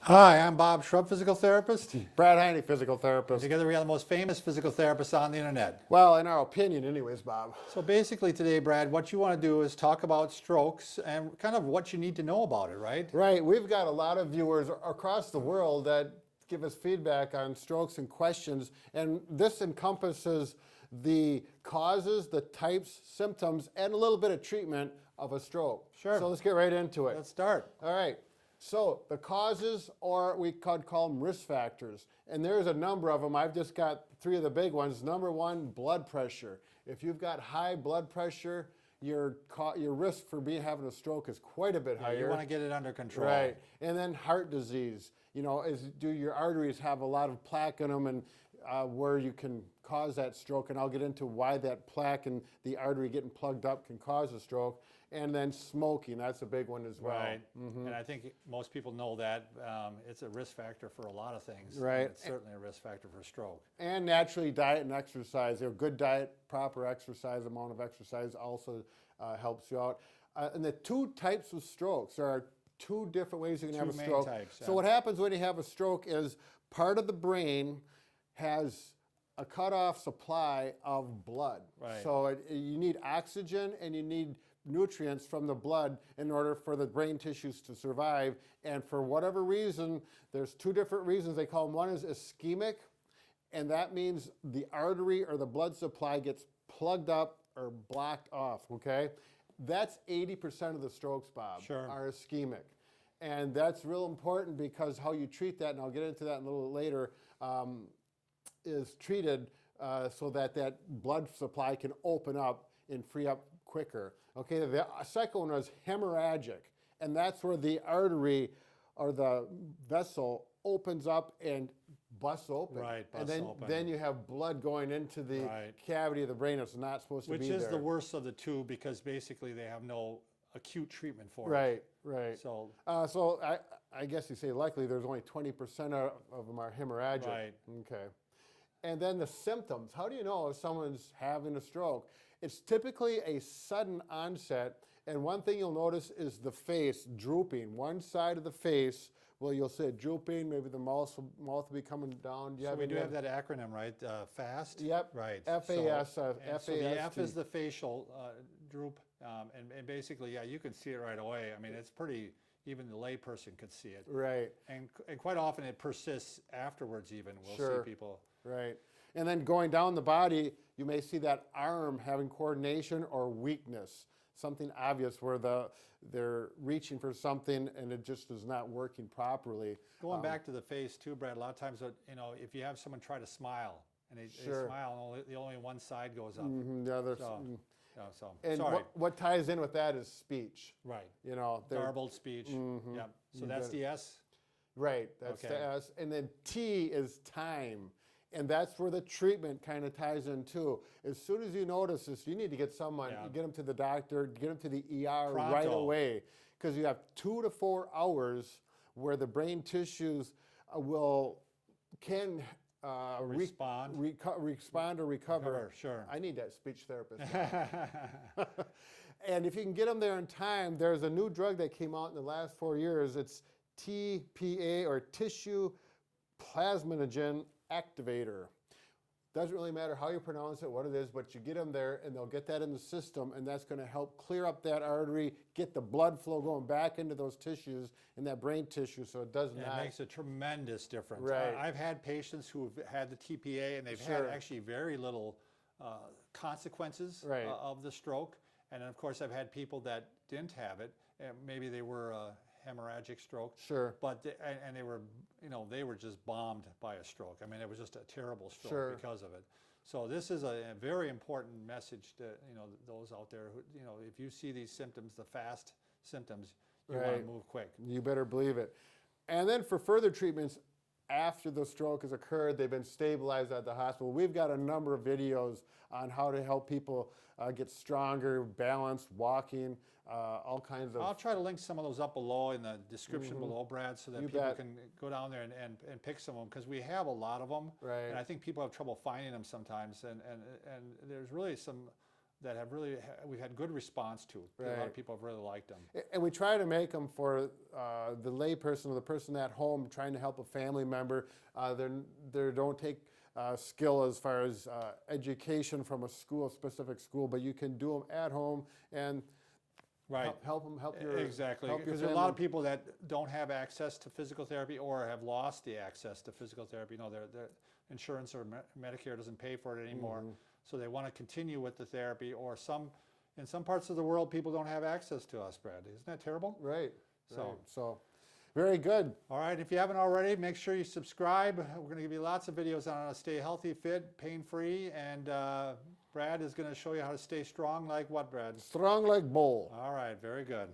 Hi, I'm Bob Schrupp, physical therapist. Brad Heineck, physical therapist. Together we are the most famous physical therapists on the internet. Well, in our opinion anyways, Bob. So basically today, Brad, what you want to do is talk about strokes and kind of what you need to know about it, right? Right, we've got a lot of viewers across the world that give us feedback on strokes and questions, and this encompasses the causes, the types, symptoms, and a little bit of treatment of a stroke. Sure. So let's get right into it. Let's start. All right. So the causes, or we could call them risk factors, and there's a number of them. I've just got three of the big ones. Number one, blood pressure. If you've got high blood pressure, your risk for having a stroke is quite a bit higher. You want to get it under control. Right. And then heart disease. You know, do your arteries have a lot of plaque in them, and where you can cause that stroke, and I'll get into why that plaque and the artery getting plugged up can cause a stroke. And then smoking, that's a big one as well. Right, and I think most people know that it's a risk factor for a lot of things. Right. It's certainly a risk factor for stroke. And naturally, diet and exercise. A good diet, proper exercise, amount of exercise also helps you out. And the two types of strokes, there are two different ways you can have a stroke. Types, yeah. So what happens when you have a stroke is part of the brain has a cutoff supply of blood. Right. So you need oxygen and you need nutrients from the blood in order for the brain tissues to survive. And for whatever reason, there's two different reasons they call them. One is ischemic, and that means the artery or the blood supply gets plugged up or blocked off, okay? That's 80% of the strokes, Bob, Sure. are ischemic. And that's real important because how you treat that, and I'll get into that a little later, is treated so that that blood supply can open up and free up quicker. Okay, the second one was hemorrhagic, and that's where the artery or the vessel opens up and busts open. Right, and busts open. then you have blood going into the cavity of the brain that's not supposed to be there. Which is the worst of the two because basically they have no acute treatment for it. Right, right. So I guess you say likely there's only 20% of them are hemorrhagic. Right. Okay. And then the symptoms. How do you know if someone's having a stroke? It's typically a sudden onset, and one thing you'll notice is the face drooping. One side of the face, well, you'll see it drooping, maybe the mouth will be coming down. So we do have that acronym, right? FAST? Yep. Right. FAS. So FAST. the F is the facial droop, and basically, yeah, you can see it right away. I mean, it's pretty, even the layperson could see it. Right. And quite often it persists afterwards even. We'll Sure. see people. Right. And then going down the body, you may see that arm having coordination or weakness, something obvious where they're reaching for something and it just is not working properly. Going back to the face too, Brad, a lot of times, you know, if you have someone try to smile and they smile and only one side goes up. The other. And sorry. what ties in with that is speech. Right. You know, garbled speech. Yeah. So that's the S? Right, that's the S. And then T is time. And that's where the treatment kind of ties in too. As soon as you notice this, you need to get someone, get them to the doctor, get them to the ER right away. Because you have 2 to 4 hours where the brain tissues can respond or recover. Sure. I need that speech therapist. And if you can get them there in time, there's a new drug that came out in the last 4 years. It's TPA, or tissue plasminogen activator. Doesn't really matter how you pronounce it, what it is, but you get them there and they'll get that in the system, and that's going to help clear up that artery, get the blood flow going back into those tissues and that brain tissue so it does not. It makes a tremendous difference. Right. I've had patients who've had the TPA and they've had actually very little consequences of the stroke. And then of course I've had people that didn't have it, and maybe they were hemorrhagic stroke. Sure. But they were, you know, they were just bombed by a stroke. I mean, it was just a terrible stroke because of it. So this is a very important message to, you know, those out there who, you know, if you see these symptoms, the fast symptoms, you want to move quick. You better believe it. And then for further treatments, after the stroke has occurred, they've been stabilized at the hospital. We've got a number of videos on how to help people get stronger, balance, walking, all kinds of. I'll try to link some of those up below in the description below, Brad, so that people can go down there and pick some of them, because we have a lot of them. Right. And I think people have trouble finding them sometimes. And there's really some that have really, we've had good response to. A lot Right. of people have really liked them. And we try to make them for the layperson or the person at home trying to help a family member. They don't take skill as far as education from a school, a specific school, but you can do them at home and Right. help them, help your Exactly, help your because there are a lot of family. people that don't have access to physical therapy or have lost the access to physical therapy. You know, their insurance or Medicare doesn't pay for it anymore, so they want to continue with the therapy. Or in some parts of the world, people don't have access to us, Brad. Isn't that terrible? Right. So- right. So very good. All right, if you haven't already, make sure you subscribe. We're going to give you lots of videos on how to stay healthy, fit, pain-free, and Brad is going to show you how to stay strong like what, Brad? Strong like bull. All right, very good.